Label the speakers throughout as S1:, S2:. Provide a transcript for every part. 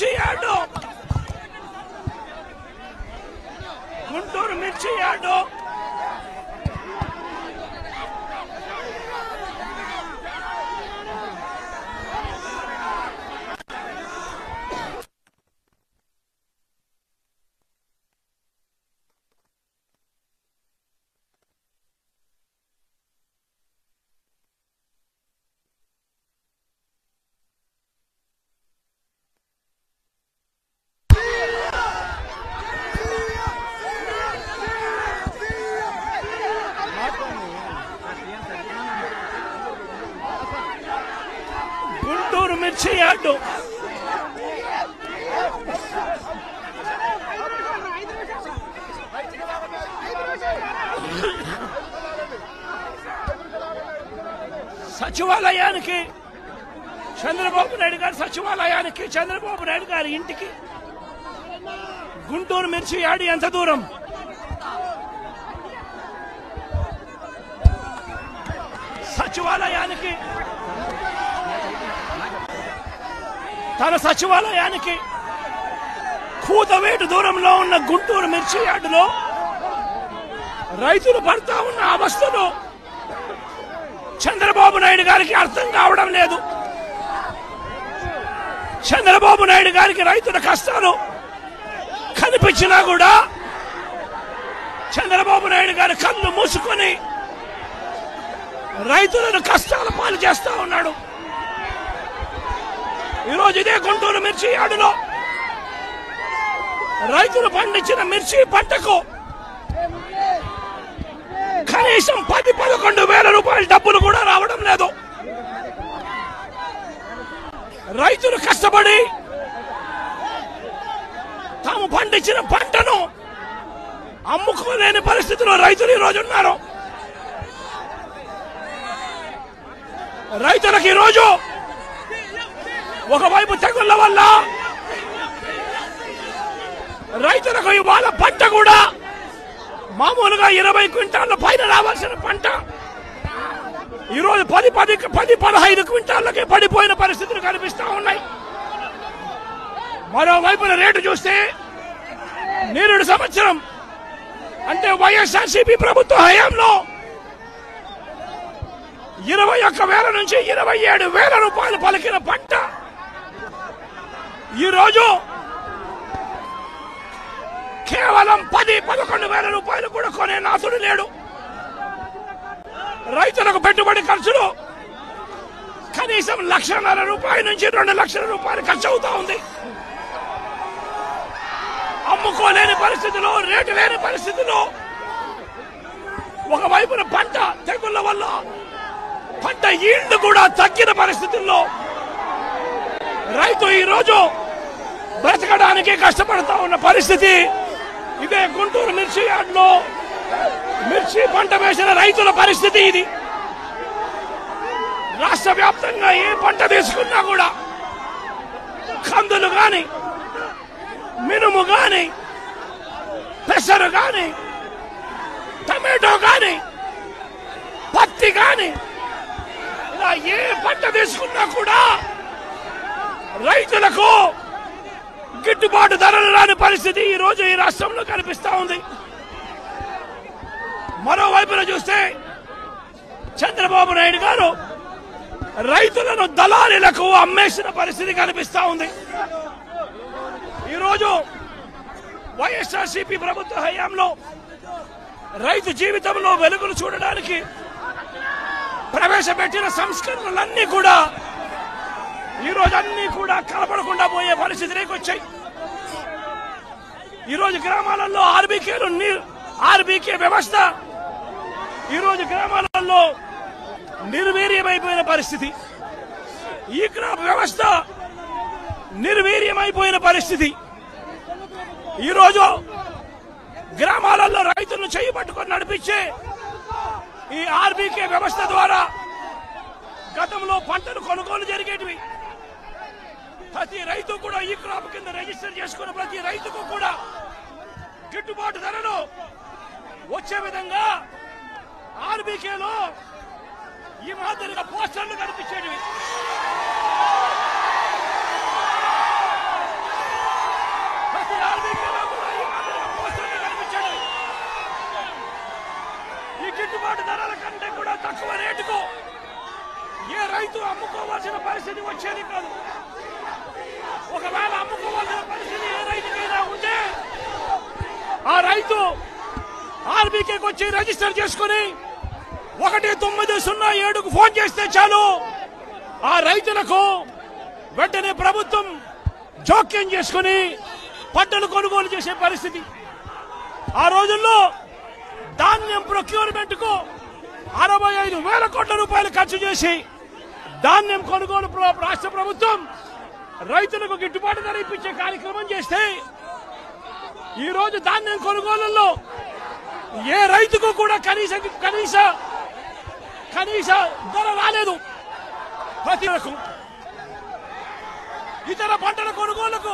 S1: మిర్చి యార్డు, గుంటూరు మిర్చి యార్డు మిర్చి యార్డు సచివాలయానికి చంద్రబాబు నాయుడు గారి సచివాలయానికి చంద్రబాబు నాయుడు గారి ఇంటికి గుంటూరు మిర్చి యార్డు ఎంత దూరం? సచివాలయానికి తన సచివాలయానికి కూతవేటు దూరంలో ఉన్న గుంటూరు మిర్చి యార్డులో రైతులు పడతా ఉన్న అవస్థలు చంద్రబాబు నాయుడు గారికి అర్థం కావడం లేదు. చంద్రబాబు నాయుడు గారికి రైతుల కష్టాలు కనిపించినా కూడా చంద్రబాబు నాయుడు గారి కళ్ళు మూసుకొని రైతులను కష్టాల పాలు చేస్తా ఉన్నాడు. ఈరోజు ఇదే గుంటూరు మిర్చి యార్డులో రైతులు పండించిన మిర్చి పంటకు కనీసం 10-11 వేల రూపాయల డబ్బులు కూడా రావడం లేదు. రైతులు కష్టపడి తాము పండించిన పంటను అమ్ముకోలేని పరిస్థితిలో రైతులు ఈరోజు ఉన్నారు. రైతులకు ఈరోజు ఒకవైపు తెగుళ్ల వల్ల రైతులకు ఇవాళ పంట కూడా మామూలుగా 20 క్వింటాళ్ల పైన రావాల్సిన పంట ఈరోజు 10-15 క్వింటాళ్లకే పడిపోయిన పరిస్థితులు కనిపిస్తా ఉన్నాయి. మరోవైపున రేటు చూస్తే నిరుడు సంవత్సరం అంటే వైఎస్ఆర్సీపీ ప్రభుత్వ హయాంలో 21,000 నుంచి 27,000 రూపాయలు పలికిన పంట ఈరోజు కేవలం 10-11 వేల రూపాయలు కూడా కొనే నాథుడు లేడు. రైతులకు పెట్టుబడి ఖర్చులు కనీసం 1,50,000 రూపాయల నుంచి 2 లక్షల రూపాయలు ఖర్చు అవుతా ఉంది. అమ్ముకోలేని పరిస్థితిలో, రేటు లేని పరిస్థితిలో ఒకవైపున పంట తెగుళ్ల వల్ల పంట ఈల్డ్ కూడా తగ్గిన పరిస్థితుల్లో రైతు ఈరోజు బ్రతకడానికి కష్టపడతా ఉన్న పరిస్థితి. ఇదే గుంటూరు మిర్చి యార్డులో మిర్చి పంట వేసిన రైతుల పరిస్థితి ఇది. రాష్ట్ర వ్యాప్తంగా ఏ పంట తీసుకున్నా కూడా కందులు గాని, మినుము గాని, పెసరు గాని, టమాటో గాని, పత్తి గాని, ఇలా ఏ పంట తీసుకున్నా కూడా రైతులకు గిట్టుబాటు ధరలు రాని పరిస్థితి ఈ రోజు ఈ రాష్ట్రంలో కనిపిస్తా ఉంది. మరోవైపున చూస్తే చంద్రబాబు నాయుడు గారు రైతులను దళారీలకు అమ్మేసిన పరిస్థితి కనిపిస్తా ఉంది. ఈరోజు వైఎస్ఆర్సీపీ ప్రభుత్వ హయాంలో రైతు జీవితంలో వెలుగులు చూడడానికి ప్రవేశపెట్టిన సంస్కరణలన్నీ కూడా ఈరోజు అన్ని కూడా కనపడకుండా పోయే పరిస్థితిలోకి వచ్చాయి. ఈరోజు గ్రామాలలో ఆర్బీకే వ్యవస్థ ఈరోజు గ్రామాలలో నిర్వీర్యమైపోయిన పరిస్థితి. ఈ క్రాప్ వ్యవస్థ నిర్వీర్యమైపోయిన పరిస్థితి. ఈరోజు గ్రామాలలో రైతులను చేయి పట్టుకొని నడిపించే ఈ ఆర్బీకే వ్యవస్థ ద్వారా గతంలో పంటలు కొనుగోలు జరిగేటివి. ప్రతి రైతు కూడా ఈ క్రాప్ కింద రిజిస్టర్ చేసుకున్న ప్రతి రైతుకు కూడా గిట్టుబాటు ధరలు వచ్చే విధంగా ఆర్బీకేలో ఈ మాదిరిగా పోస్టర్లు కనిపించేటివి. అమ్ముకోవాల్సిన పరిస్థితి వచ్చేది కాదు. ఒకవేళ అమ్ముకోవాల్సిన పరిస్థితి ఏ రైతుకైనా ఉంటే ఆ రైతు ఆర్బీకేకి వచ్చి రిజిస్టర్ చేసుకుని 1907కు ఫోన్ చేస్తే చాలు, ఆ రైతులకు వెంటనే ప్రభుత్వం జోక్యం చేసుకుని పంటలు కొనుగోలు చేసే పరిస్థితి. ఆ రోజుల్లో ధాన్యం ప్రొక్యూర్మెంట్ కు 65,000 కోట్ల రూపాయలు ఖర్చు చేసి ధాన్యం కొనుగోలు రాష్ట్ర ప్రభుత్వం రైతులకు గిట్టుబాటు ధర ఇప్పించే కార్యక్రమం చేస్తే ఈ రోజు ధాన్యం కొనుగోలులో ఏ రైతుకు కూడా కనీస ధర రాలేదు. ప్రతి ఇతర పంటల కొనుగోలుకు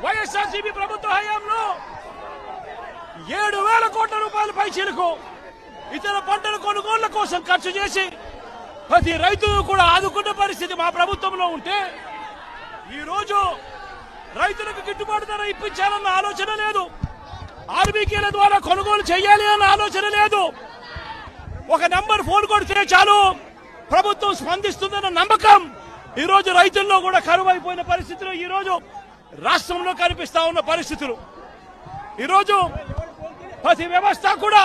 S1: వైఎస్ఆర్సీపీ ప్రభుత్వ హయాంలో 7,000 కోట్ల రూపాయల పైచీలకు ఇతర పంటల కొనుగోళ్ల కోసం ఖర్చు చేసి ప్రతి రైతును కూడా ఆదుకున్న పరిస్థితి మా ప్రభుత్వంలో ఉంటే ఈ రోజు రైతులకు గిట్టుబాటు ధర ఇప్పించాలన్న ఆలోచన లేదు. ఆర్బీకేల ద్వారా కొనుగోలు చేయాలి అన్న ఆలోచన లేదు. ఒక నంబర్ ఫోన్ కొడితే చాలు ప్రభుత్వం స్పందిస్తుందన్న నమ్మకం ఈ రోజు రైతుల్లో కూడా కరువైపోయిన పరిస్థితులు ఈ రోజు రాష్ట్రంలో కనిపిస్తా ఉన్న పరిస్థితులు. ఈ రోజు ప్రతి వ్యవస్థ కూడా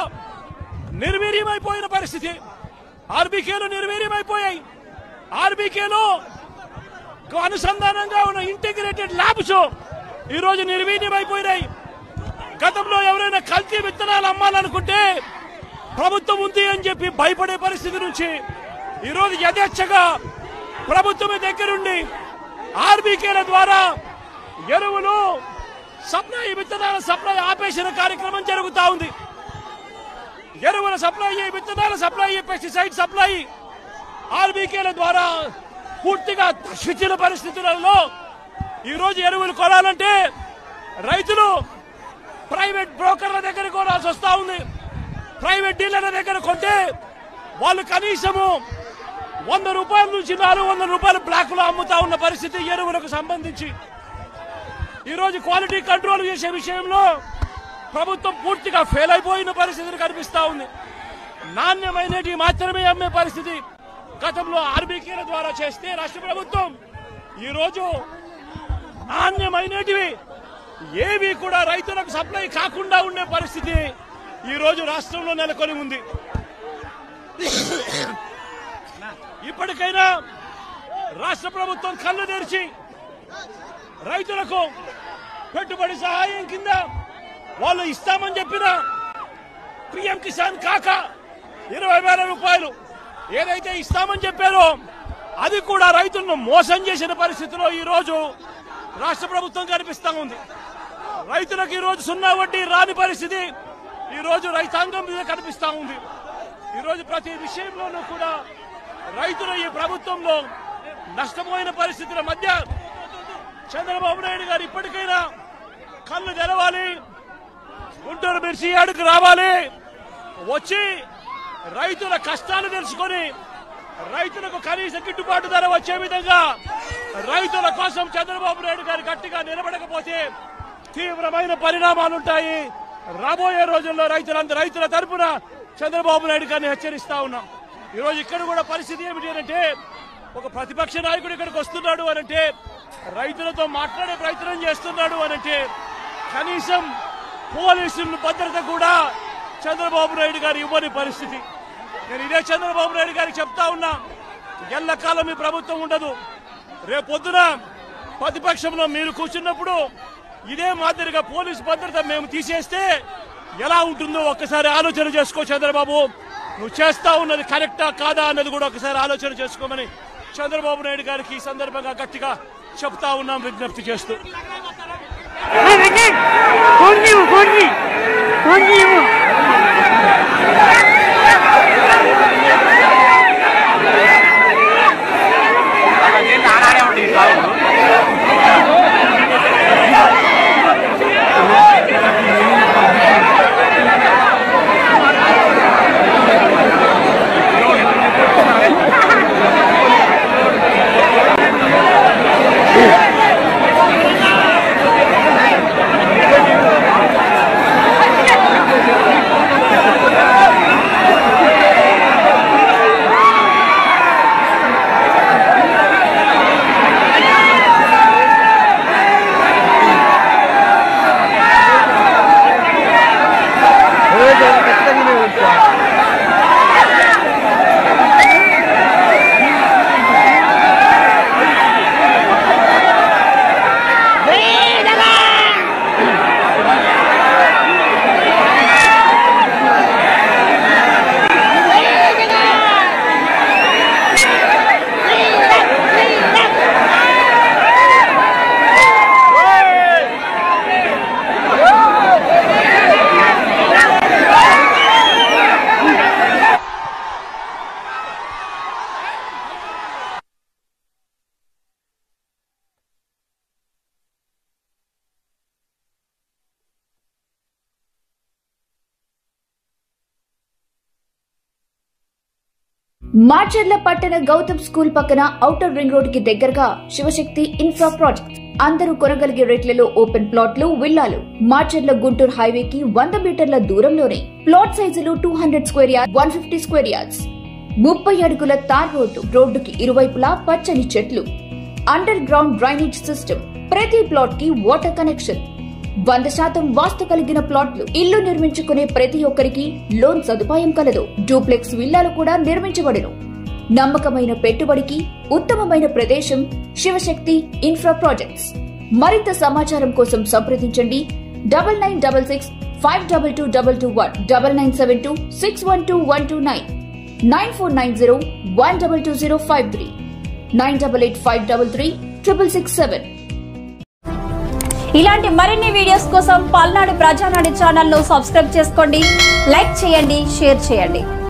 S1: నిర్వీర్యమైపోయిన పరిస్థితి. ఆర్బీకేలు నిర్వీర్యమైపోయాయి. ఆర్బీకేలో అనుసంధానంగా ఉన్న ఇంటిగ్రేటెడ్ ల్యాబ్స్ ఈ రోజు నిర్వీర్యమైపోయినాయి. గతంలో ఎవరైనా కల్తీ విత్తనాలు అమ్మాలనుకుంటే ప్రభుత్వం ఉంది అని చెప్పి భయపడే పరిస్థితి నుంచి ఈ రోజు యథేచ్ఛగా ప్రభుత్వమే దగ్గరుండి ఆర్బీకేల ద్వారా ఎరువులు సప్లై, విత్తనాల సప్లై ఆపేసిన కార్యక్రమం జరుగుతా ఉంది. ఎరువుల సప్లై, విత్తనాల సప్లై, పెస్టిసైడ్ సప్లై ఆర్బీకేల ద్వారా పూర్తిగా తగ్గించిన పరిస్థితులలో ఈ రోజు ఎరువులు కొనాలంటే రైతులు ప్రైవేట్ బ్రోకర్ల దగ్గర కొనాల్సి వస్తా ఉంది. ప్రైవేట్ డీలర్ల దగ్గర కొంటే వాళ్ళు కనీసము 100 రూపాయల నుంచి 400 రూపాయలు బ్లాక్ లో అమ్ముతా ఉన్న పరిస్థితి ఎరువులకు సంబంధించి. ఈ రోజు క్వాలిటీ కంట్రోల్ చేసే విషయంలో ప్రభుత్వం పూర్తిగా ఫెయిల్ అయిపోయిన పరిస్థితులు కనిపిస్తా ఉంది. నాణ్యమైనవి మాత్రమే అమ్మే పరిస్థితి గతంలో ఆర్బీకేల ద్వారా చేస్తే రాష్ట్ర ప్రభుత్వం ఈ రోజు నాణ్యమైనటివి ఏవి కూడా రైతులకు సప్లై కాకుండా ఉండే పరిస్థితి ఈ రోజు రాష్ట్రంలో నెలకొని ఉంది. ఇప్పటికైనా రాష్ట్ర ప్రభుత్వం కళ్ళు తెరిచి రైతులకు పెట్టుబడి సహాయం కింద వాళ్ళు ఇస్తామని చెప్పిన పిఎం కిసాన్ కాక 20,000 రూపాయలు ఏదైతే ఇస్తామని చెప్పారో అది కూడా రైతులను మోసం చేసిన పరిస్థితిలో ఈ రోజు రాష్ట్ర ప్రభుత్వం కనిపిస్తా ఉంది. రైతులకు ఈ రోజు 0 వడ్డీ రాని పరిస్థితి ఈ రోజు రైతాంగం మీద కనిపిస్తా ఉంది. ఈ రోజు ప్రతి విషయంలోనూ కూడా రైతులు ఈ ప్రభుత్వంలో నష్టపోయిన పరిస్థితుల మధ్య చంద్రబాబు నాయుడు గారు ఇప్పటికైనా కళ్ళు తెరవాలి, గుంటూరు మిర్చి యార్డుకు రావాలి, వచ్చి రైతుల కష్టాలు తెలుసుకొని రైతులకు కనీస గిట్టుబాటు ధర వచ్చే విధంగా రైతుల కోసం చంద్రబాబు నాయుడు గారు గట్టిగా నిలబడకపోతే తీవ్రమైన పరిణామాలుంటాయి. రాబోయే రోజుల్లో రైతుల తరపున చంద్రబాబు నాయుడు గారిని హెచ్చరిస్తా ఉన్నాం. ఈ రోజు ఇక్కడ కూడా పరిస్థితి ఏమిటి అంటే ఒక ప్రతిపక్ష నాయకుడు ఇక్కడికి వస్తున్నాడు అనంటే రైతులతో మాట్లాడే ప్రయత్నం చేస్తున్నాడు అనంటే కనీసం పోలీసుల భద్రత కూడా చంద్రబాబు నాయుడు గారు ఇవ్వని పరిస్థితి. నేను ఇదే చంద్రబాబు నాయుడు గారికి చెప్తా ఉన్నా, ఎల్లకాలం ఈ ప్రభుత్వం ఉండదు. రేపొద్దున ప్రతిపక్షంలో మీరు కూర్చున్నప్పుడు ఇదే మాదిరిగా పోలీసు భద్రత మేము తీసేస్తే ఎలా ఉంటుందో ఒక్కసారి ఆలోచన చేసుకో చంద్రబాబు. నువ్వు చేస్తా ఉన్నది కరెక్టా కాదా అన్నది కూడా ఒకసారి ఆలోచన చేసుకోమని చంద్రబాబు నాయుడు గారికి ఈ సందర్భంగా గట్టిగా చెప్తా ఉన్నాం, విజ్ఞప్తి చేస్తూ.
S2: మాచర్ల పట్టణ గౌతమ్ స్కూల్ పక్కన ఔటర్ రింగ్ రోడ్ కి దగ్గరగా శివశక్తి ఇన్ఫ్రా ప్రాజెక్ట్. అందరూ కొనగలిగే రేట్లలో ఓపెన్ ప్లాట్లు, విల్లాలు. మాచర్ల గుంటూరు హైవేకి 100 మీటర్ల దూరంలోనే. ప్లాట్ సైజులు 200 స్క్వేర్ యార్డ్, 150 స్క్వేర్ యార్డ్స్. 30 అడుగుల తార్ రోడ్డు. రోడ్డుకి ఇరువైపులా పచ్చని చెట్లు. Under ground drainage system. ప్రతి ప్లాట్ కి వాటర్ కనెక్షన్. 100% వాస్తు కలిగిన ప్లాట్లు. ఇల్లు నిర్మించుకునే ప్రతి ఒక్కరికి లోన్ సదుపాయం కలదు. డూప్లెక్స్ విల్లాలు కూడా నిర్మించబడును. నమ్మకమైన పెట్టుబడికి ఉత్తమమైన ప్రదేశం శివశక్తి ఇన్ఫ్రా ప్రాజెక్ట్స్. మరింత సమాచారం కోసం సంప్రదించండి 9966 522221, 9972 612129, 9490 122053, 9885 533 667.
S3: ఇలాంటి మరిన్ని వీడియోస్ కోసం పల్నాడు ప్రజానాడి ఛానల్ ను సబ్స్క్రైబ్ చేసుకోండి, లైక్ చేయండి, షేర్ చేయండి.